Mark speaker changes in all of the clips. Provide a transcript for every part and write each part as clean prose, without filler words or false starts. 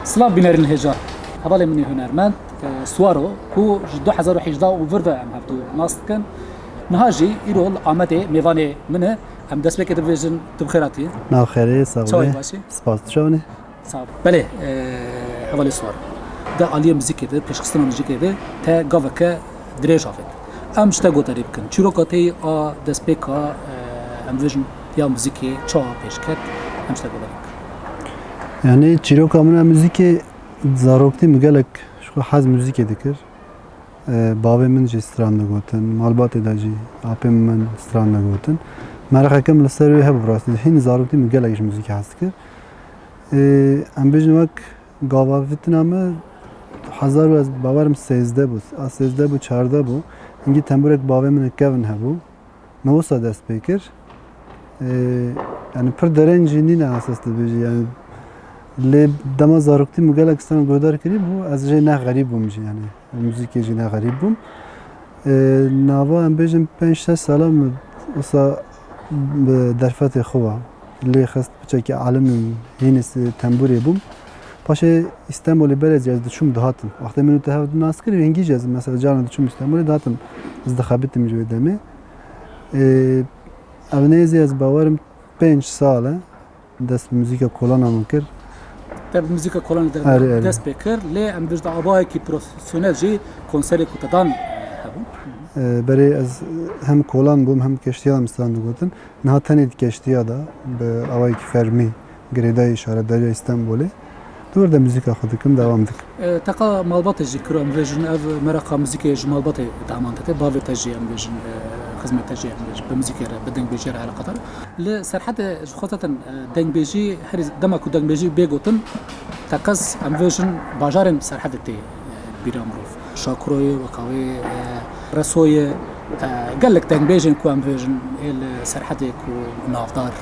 Speaker 1: سلام بینرین هجا حوالی منی هنرمند سوارو کو 2018 و ورده ام هفتو ناست کن نهاجی ایرول آمده میوانه منه ام دست بکه دویژن تو بخیراتی
Speaker 2: نه خیری ساوی سپاس چونه
Speaker 1: صاحب بله حوالی سوار ده عالیه موزیکی ده پیشخستان موزیکی ده تا گاوه که دریج آفید ام شتا گوتاری بکن چیروکاتی آ دست بکه ام دویژن یا موزیکی چا پیش کرد ام شتا گوتاری بکن
Speaker 2: yani çiroka mına müziki zarokti mügelek şu haz müzik dikir bave min ji stranda gotin malbat edaji apem min stranda gotin merak ekem lisser hep burası hin zarokti mügelek müzik haskir em bejin vak gavavitina me hazar ve bavarım 13 bu 13 bu 4 bu ingi temburek bave min kevin hebu mevosa dest bekir yani per derenci nine asaslı beji yani لی دم زارکتی مگلک استان گودار کردی بو از جای نه غریب بوم یعنی موزیک جای نه غریب بوم نوا ام بیشم 5 سالم وسا درفت خواه لی خست بچه که عالم هینس تنبوری بوم پاشه استانبول بلد جز دشوم دهاتم وقتی منو تهود ناس کردی انگیز جز مثلا جان دشوم استانبول دهاتم از دخابتم جوی دمی اونیزی از باورم 5 ساله دست موزیک کلانم کرد
Speaker 1: تب موزیک کلان دست بکر لی ام وجد آبای کی پروفسیونل جی کنسری کتدان
Speaker 2: برای از هم کلان بوم هم کشتیام استان گفتن نه تنید کشتیا دا به آبای کی فرمی گریدای اشاره داری استانبولی دور دا موزیک خود کم دوام دک
Speaker 1: تقا مالبات جی کرام ویژن اف مرقا موزیک جی مالبات دامانت باوی تجی ام ویژن خدمت تجی ام ویژن به موزیک بدنگ بیجی على قطر لسرحت خاطر دنگ بیجی هر دما کو دنگ بیجی بیگوتن تقص ام ویژن باجارم سرحت تی بیرامروف شاکروی وقاوی رسوی قال لك دنگ بیجن کو ام ویژن السرحت کو نافدار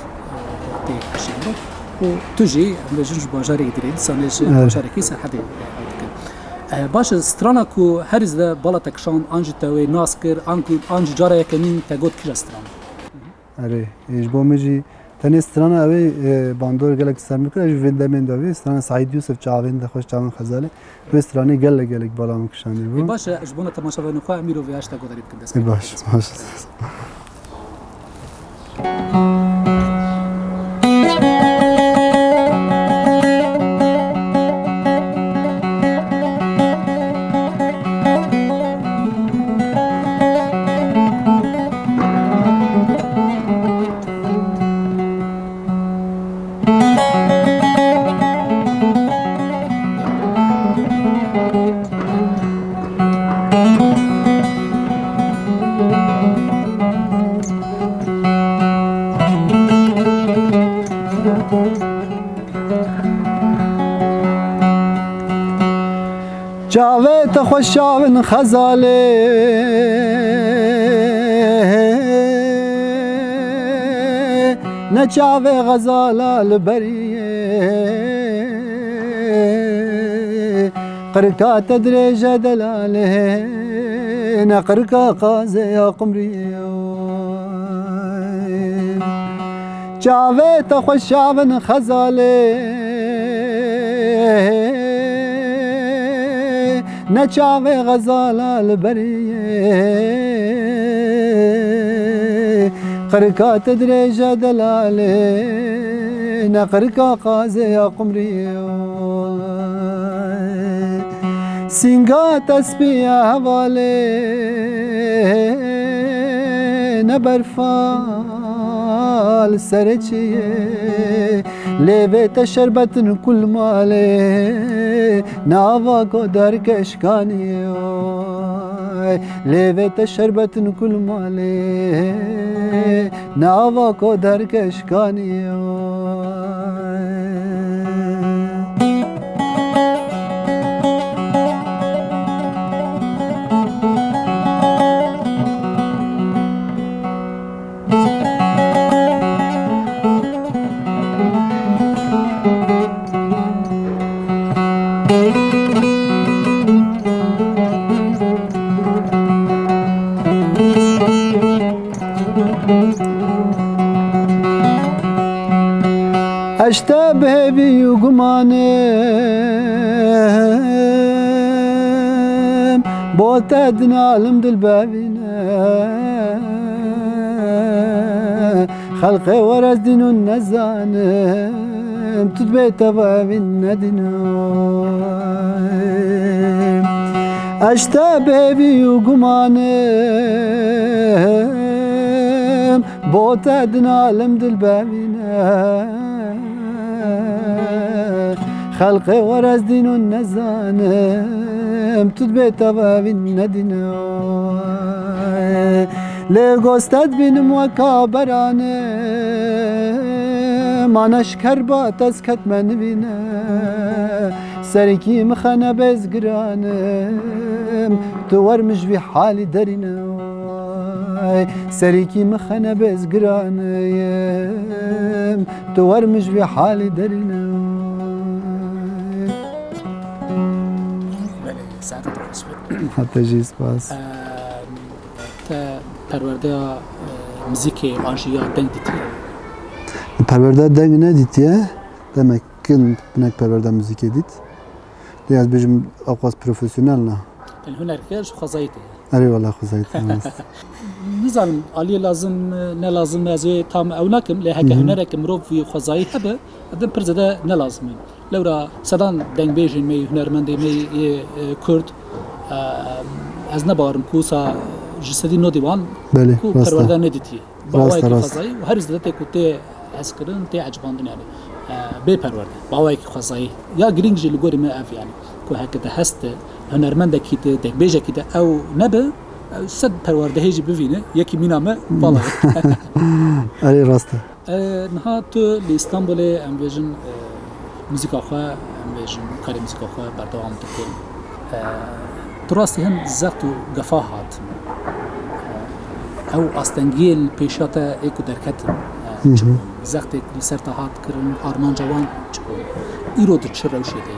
Speaker 1: تی اشیرو و تجي بجنج باجاري يدري سانيش باجاري كيس حد باش سترانا كو هرز ده بالاتك شان انج توي ناسكر انج جارا يكنين تاغوت كيش سترانا
Speaker 2: اري ايش بومجي تاني سترانا اوي باندور قالك سرمكر اج فين دمن دوي سترانا سعيد يوسف چاوين ده خوش چاوين خزاله بستراني قالك بالام كشاني بو
Speaker 1: باش اجبونا تماشا وين خو اميرو في هاشتاغ غريب كندس
Speaker 2: باش جاوت خوشاون خزاله نچاوه غزاله لبریه قرکا تدریج دلاله نقرکا قازه یا قمریه جاوت خوشاون خزاله نچاوه غزاله لبریه قرکا تدریج دلاله نقرکا قازه یا قمریه سینگا تسبیح حواله نبرفال سرچیه لیوت شربتن کل ماله ناوا کو در کشکانیه لیوت شربتن کل ماله ناوا کو در کشکانیه اشته bebi gumanım Bot edin alim dil bevine Halkı var az dinun nezanım Tut beyte bevin nedinum Eşte bebi gumanım Bot edin alim dil bevine Halkı var az dinun nezanım Tut beyte bevin nedinum لگوستد بینم و کابرانم آنش کربات از کت من بینه سرکی مخانه بزگرانم تو ورمش بی حالی درینه سرکی مخانه بزگرانم تو ورمش بی حالی درینه
Speaker 1: بله ساعتت خوش بود
Speaker 2: حتی جیز باز
Speaker 1: پرورده موزیک آنجیا دنگ دیتی
Speaker 2: پرورده دنگ ندیتیه demek ki binek perverde müzik edit. Diyaz bizim akwas profesyonel na.
Speaker 1: Yani hünerkar şu khazayt.
Speaker 2: Eyvallah khazayt.
Speaker 1: نظام علی لازم نه لازم از تام او نکم له هک هنرک مروف وی خزای هبه ادم پرزده نه لازم لورا صدان دنگ بیجن می هنرمند می کرد از نبارم کوسا جسدی نو دیوان
Speaker 2: بله
Speaker 1: کو پرورده ندیتی باوای خزای و هر زده کوته اسکرن تی عجباندن یعنی به پرورده باوای خزای یا گرینگ جل گوری ما اف یعنی کو هک هست هنرمند کیت دنگ بیج کیت او نبه سد پرورده هیچ ببینه یکی مینامه بالا.
Speaker 2: آره راسته.
Speaker 1: نه تو لیستانبول امروزن موسیقی خواه امروزن کاری موسیقی خواه برداوم تکل. دراستی هم زخت و گفاهات. او استنگیل پیشات ایکو درکتیم. زخت سرتاهات کردن آرمان جوان چون ایرود چرایشیده.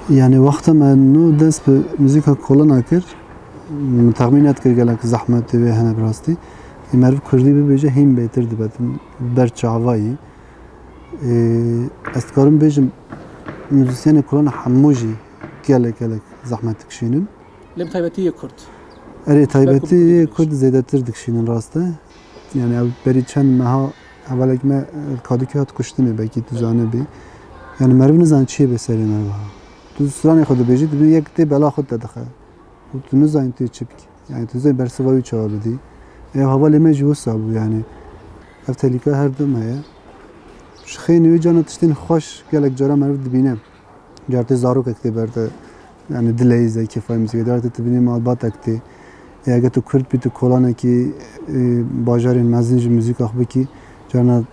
Speaker 2: یعنی وقتی من نو دست به موسیقی کلان کرد. تخمینات کرد که زحمت به هنر براستی معروف کردی بیچه هم بهتر دیدم برچاوایی استکارم بیچم موسیقی کلان حموجی کله زحمت کشینن
Speaker 1: لم تایبتی کرد
Speaker 2: اری تایبتی کرد زیاده تر دکشینن راسته یعنی بری چند ماه اولی که من کادوکیات کشتنه باکی تو زانه بی یعنی معروف نزان چیه بسری مروا تو سرانی خود بیچی تو یک تی بلا خود داده و تو نزاین توی چپک یعنی تو زای برسوایی چهار بدی حوالی میجی وسابو یعنی افتالیکا هر دوم هیا خیلی وی جانا تشتین خوش گلک جارا مرد بینم جارتی زارو کتی برده یعنی دلیزه کفای موسیقی دارتی تبینی مالبات اکتی اگه تو کرد بی تو کلانه کی باجارین مزنج موسیقی آخ بکی جانا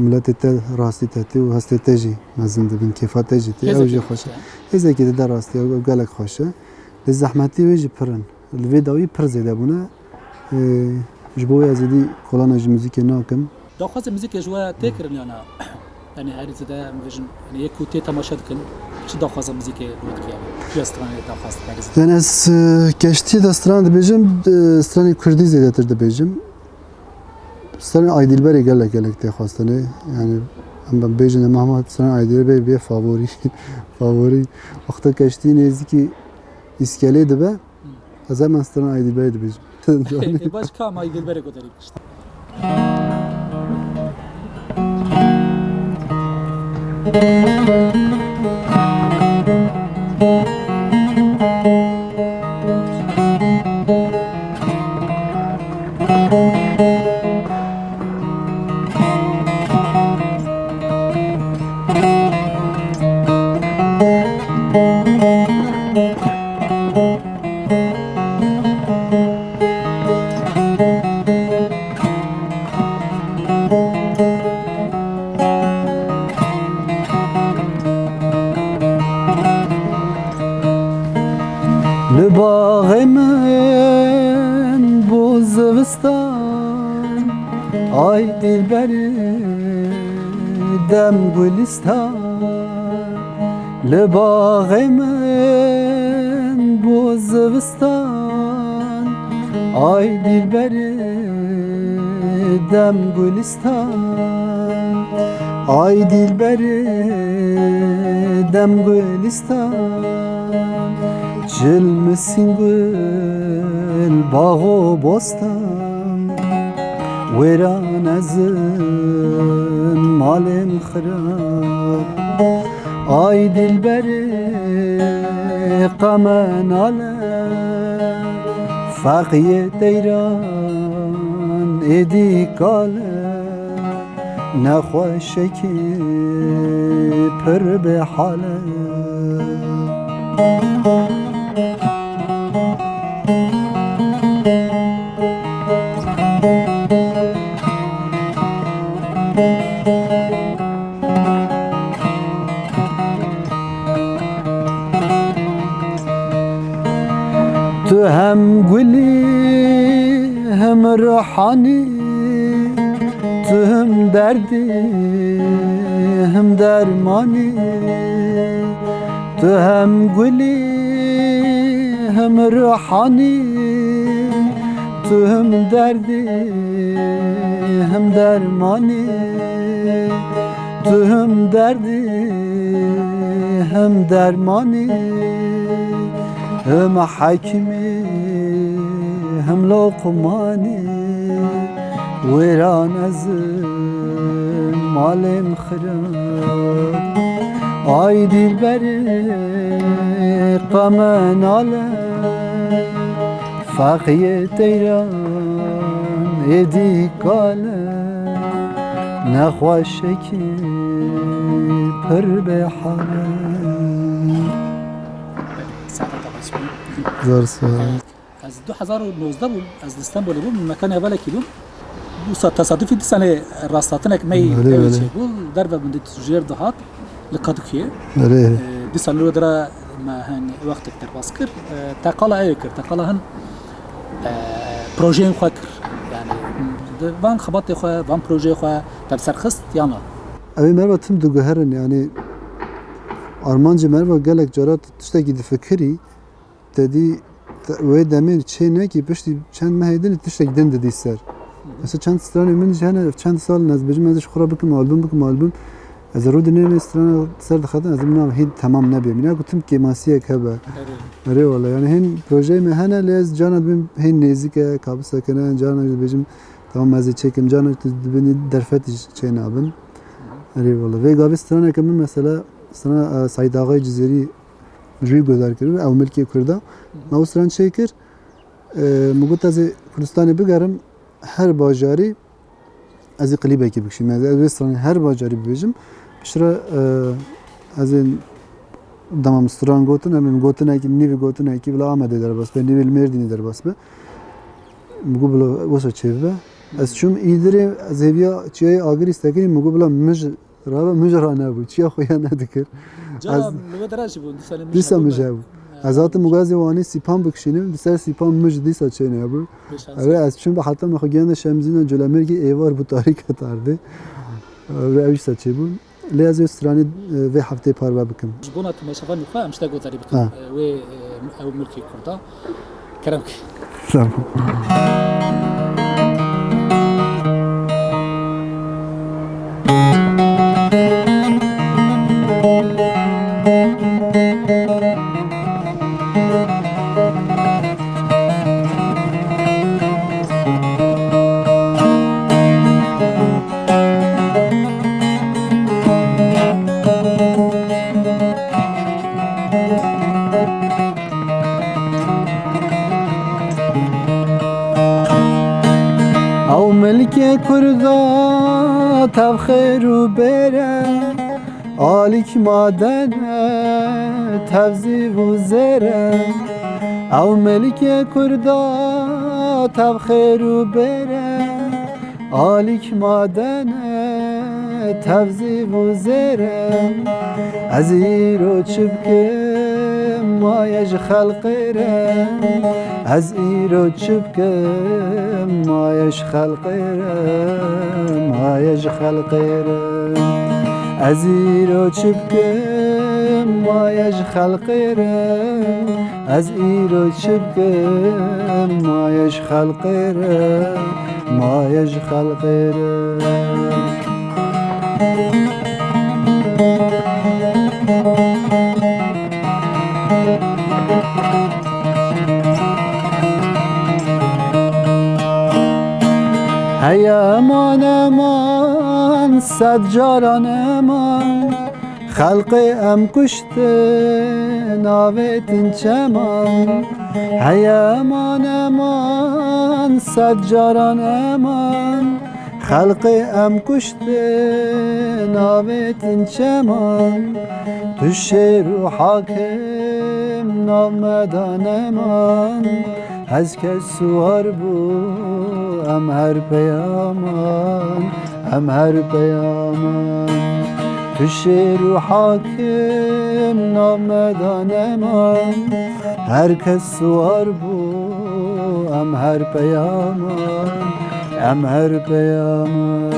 Speaker 2: ملت تا راستی تاتی و هستی تجی مزن دبین کفات تجی تی اوجی خوشه ایزه کی در راستی او گلک خوشه لزحمتی ویجی پرن الویداوی پر زیده بونه جبوی ازدی کلان اج موسیقی ناکم
Speaker 1: داخل موسیقی جوا تکرن یعنی هری زده می‌بینم یعنی یک کوتی تماشا کن چی داخل موسیقی بود که پیسترانی داخل کاریز
Speaker 2: یعنی از کشتی دستران دبیجم دسترانی کردی زیده تر دبیجم دسترانی آیدیلبری گله تی خواستنه یعنی ام بیجن محمد دسترانی آیدیلبری بی فاوری وقت کشتی نزدیکی اسکله دبه از هم استران آیدیلبری دبیجم
Speaker 1: باش کام آیدیلبری گذاری کشت
Speaker 2: لباغ من بوزوستان آی دلبری دم گلستان لباغ من بوزوستان آی دلبری دم گلستان Ay dilberi dem gülistan Cilmisin gül bağı bostan Veran ezin malim xirab Ay dilberi qamen ale Faqiye deyran edi kale نخوشکی پر به حاله تو هم گلی هم روحانی تو هم دردی هم درمانی تو هم گلی هم روحانی تو هم دردی هم درمانی تو هم دردی هم درمانی هم حکیمی هم لقمانی ویران از مالم خراب آی دلبری قمن آله فقیه تیران ایدی کاله نخوشکی پر به حاله زار سوال
Speaker 1: از 2019 بود از استانبول بود من مکان اولی که بود تصادفی دی سنه راستاتنک می چه بود در و بندی تجار دهات لقادکیه دی سالو درا ما هن وقت در باسکر تقالا ایکر تقالا هن پروژه خو کر یعنی وان خبات خو وان پروژه خو در سرخست یانا
Speaker 2: اوی مرا تم دو گهرن یعنی آرمانجی مرا گلک جارات تشتگی دی فکری تدی و دمین چه نه کی پشتی چند مهیدن تشتگ دند دی سر مثلا چند سترانه من جهنه چند سال ناز بجم ازش خراب بکم آلبوم از رود نیم سترانه سر دخلتن از من هید تمام نبیم اینا گفتم که ماسیه که با آره والله یعنی هن پروژه مهنه لیز جانا بیم هن نزدیک کابس کنن جانا بجم تمام مزه چکم جانا ببینید درفتش چه نابن آره والله و گاوی سترانه که من مثلا سترانه سعید آقای جزیری جوی گذار کرد او ملکی کرده ما ستران چه کرد مگوت از کردستانی بگرم هر باجاری از قلیبه کی بکشیم از رستوران هر باجاری ببیجم بشرا از این دمام رستوران گوتن همین گوتن که نیو گوتن که بلا آمده در باس به نیو مردینی در باس به مگو بلا واسه چیه از چون ایدری از هویا چیه آگری استکری مگو بلا مج را نبود چیا خویا ندکر
Speaker 1: از لو درجه بود
Speaker 2: دیسا مجاب از آت مغازه وانی سیپان بکشینیم دیسر سیپان مج دیسا چه نبود آره از چون به حتی مخوگیان شمزین و جلمرگی ایوار بود تاریک تارده و اویش سچه بود لیاز استرانی و هفته پار بکم
Speaker 1: جبونات مشافان میخوام مشتا گذاری بکم و او ملکی کرده کرم کی
Speaker 2: ملک کردا تبخیر و بره آلیک مادن تبزی و زره او ملک کردا تبخیر و بره آلیک مادن تبزی و زره از ایرو چبکه مایج خلقره از ایرو چبکه مایش خلقره مایش خلقره از ایرو چبکه مایش خلقره از ایرو چبکه مایش خلقره مایش خلقره صد جاران امان خلق ام کشته ناویتن چمان هی امان امان صد جاران امان خلق ام کشته ناویتن چمان تو شیر و حاکم نامدان امان از کس سوار بو ام هر پیامان ام هر پیامان تو شیر و حاکم نامدان امان هر کس سوار بو ام هر پیامان ام هر پیامان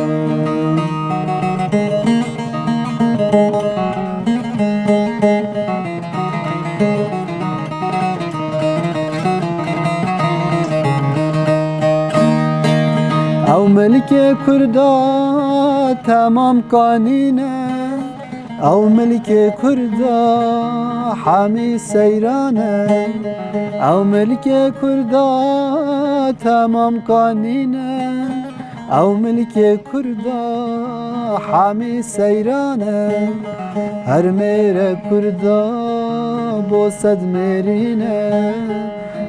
Speaker 2: او ملک کردا تمام قانینه او ملک کردا حامی سیرانه او ملک کردا تمام قانینه او ملک کردا حامی سیرانه هر میره کردا بو صد میرینه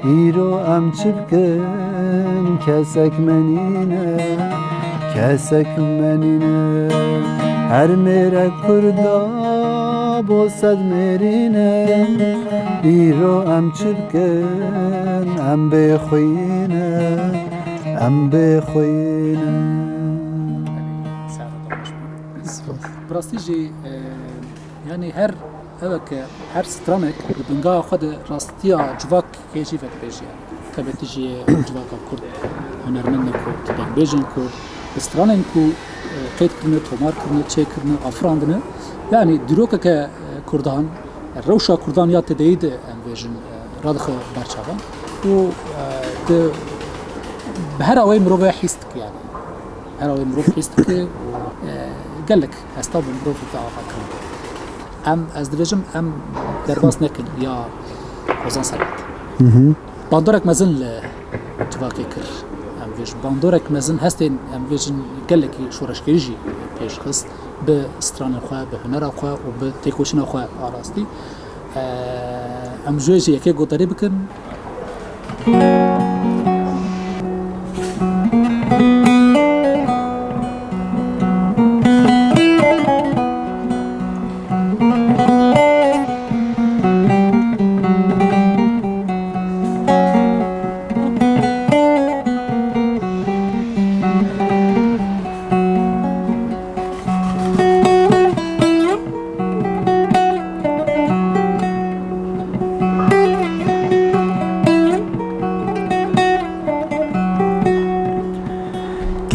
Speaker 2: ایرو ام چبکن کسک منینه کسک منینه هر میره کردا بو صد میرینه ایرو ام چبکن ام بخوینه ام بخوینه
Speaker 1: براستی جی یعنی هر اوک هر سترانک بنگاه خود راستیا جواک کیجی فت بیجی کبتی جی جواک کرد هنرمند کرد بن بیجن کرد سترانن کو قید کرنه تومار کرنه چه کرنه افراندنه yani diroka ke Kurdan Rewşa Kurdan ya tedeyid em bêjin radixi berçavan û de her awê mirovê hîst dike yani her awê mirov hîst dike û gelek hesta bi mirov te ava kirin em ez dibêjim em derbas nekin ya Ozan Servet bandorek mezin li civakê kir em bêjin bandorek mezin hestên em bêjin gelekî şoreşgerî jî pêşxist به استران خواه به هنر خواه و به تکوشن خواه آراستی ام جویجی یکی گوتاری بکن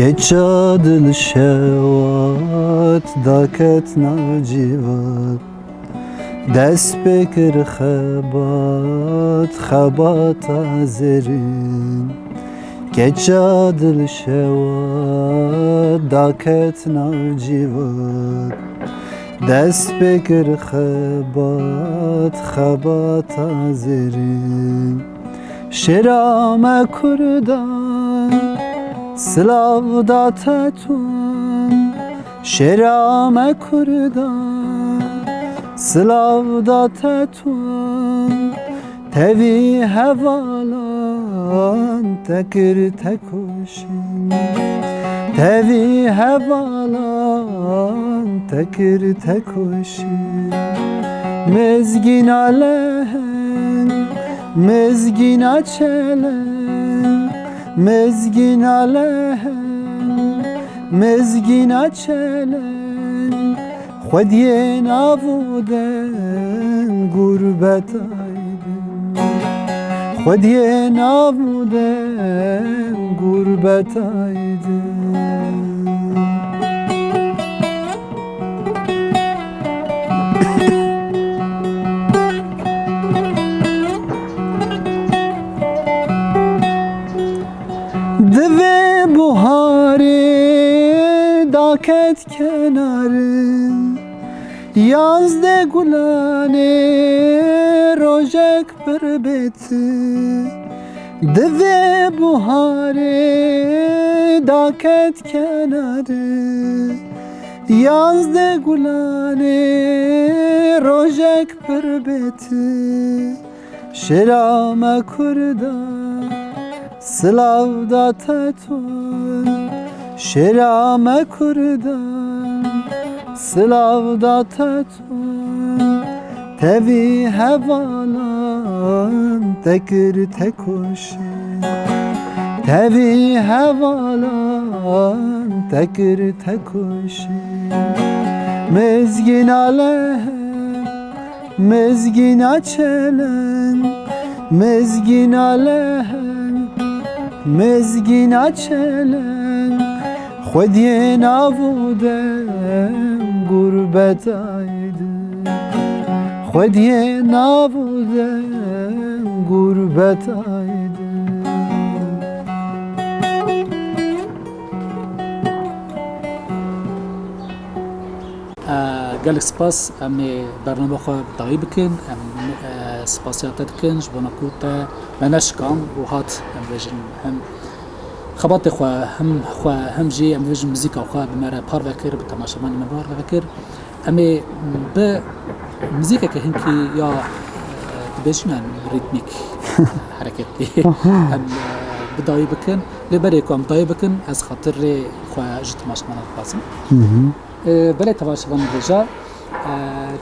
Speaker 2: Geçad şewat daket navcivat dest bekir xebat xebat azerin Geçad şewat daket navcivat dest bekir xebat xebat azerin şerame kurdan Slav datetun şerame kurdan Slav datetun tevi hevalan tekir tekuşin tevi hevalan tekir tekuşin mezgin alehen mezgin açelen mezgin alehen mezgin açelen Xwediyê navuden gurbet aydin Xwediyê navuden gurbet aydin Divê buharê daket kenarê Yazde gulanê rojek pir bêti Divê buharê daket kenarê Yazde gulane rojek perbeti Şerame kurda Slav da tetun Şerame kurda Slav da tetun Tevi hevalan tekir tekoşi Tevi hevalan tekir tekoşi Mezgin alehem Mezgin açelen Mezgin alehem Mezgin açelen Xwediye navudem gurbet aydı Xwediye navudem gurbet aydı
Speaker 1: gelek spas em bername xwe dayî bikin em spasiyata dikin ji bo ku te me neşikan û hat em bêjin hem xebatê xwe hem jî em bêjin muzîka xwe bi me re par vekir bi temaşevanê me par vekir em ê bi muzîkeke hinkî ya dibêjin ritmîk hereketlî em bi dayî bikin lê berê ku em dayî bikin ez xatirê xwe ji temaşevanan dixwazim بله تواصل می‌کنم.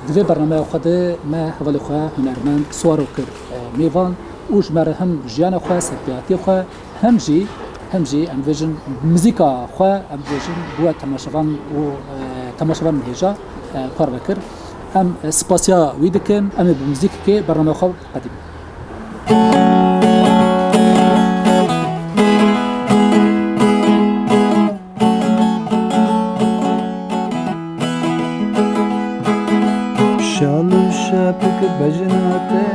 Speaker 1: دوی برنامه خود ما حوالی خود هنرمند سوارو کرد میوان اوج مره هم جیان خود سپیاتی خود هم جی ام ویژن موزیکا خود ام ویژن بود تماشاوان هیجا کار بکر ام سپاسیا ویدکن ام موزیک که برنامه خود قدیم
Speaker 2: شالو شابك بجناتي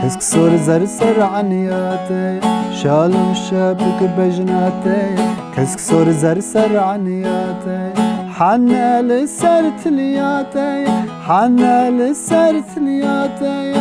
Speaker 2: كسك صور زر سر عنياتي شالو شابك بجناتي كسك صور زر سر عنياتي حنا لسر تلياتي حنا لسر تلياتي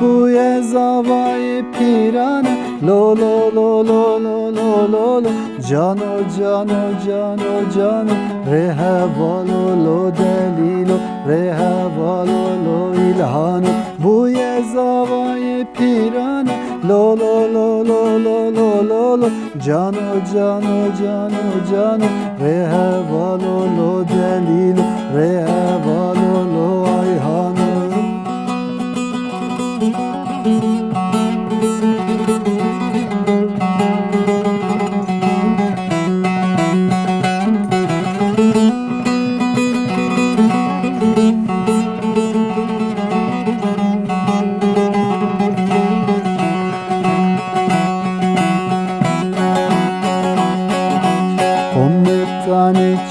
Speaker 2: بويا زاواي بيرانا لو لو لو لو لو لو لو لو جانو جانو جانو جانو ريها بالو لو دليلو ريها بالو لو إلهانو بويا زاواي بيرانا لو لو لو لو لو لو لو لو جانو جانو جانو جانو ريها بالو لو دليلو ريها بالو لو إلهانو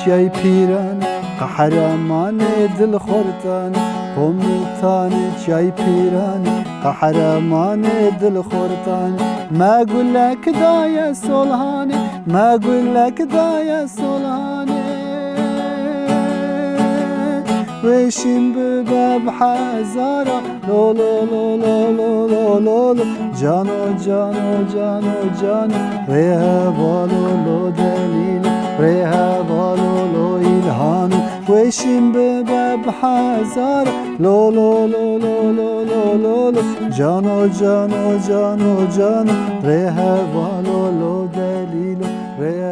Speaker 2: جاي بيران قحرمان دل خورتان قومتان جاي بيران قحرمان دل خورتان ما اقول لك دايا سولهاني ما اقول لك دايا سولهاني ويشين بباب حزارة لو لو لو لو لو لو لو لو جانو جانو جانو جانو ريها بالو لو دليل ريها بالو لو إلهانو ويشين بباب حزارة لو لو لو لو لو لو لو لو جانو جانو جانو جانو ريها بالو لو دليل ريها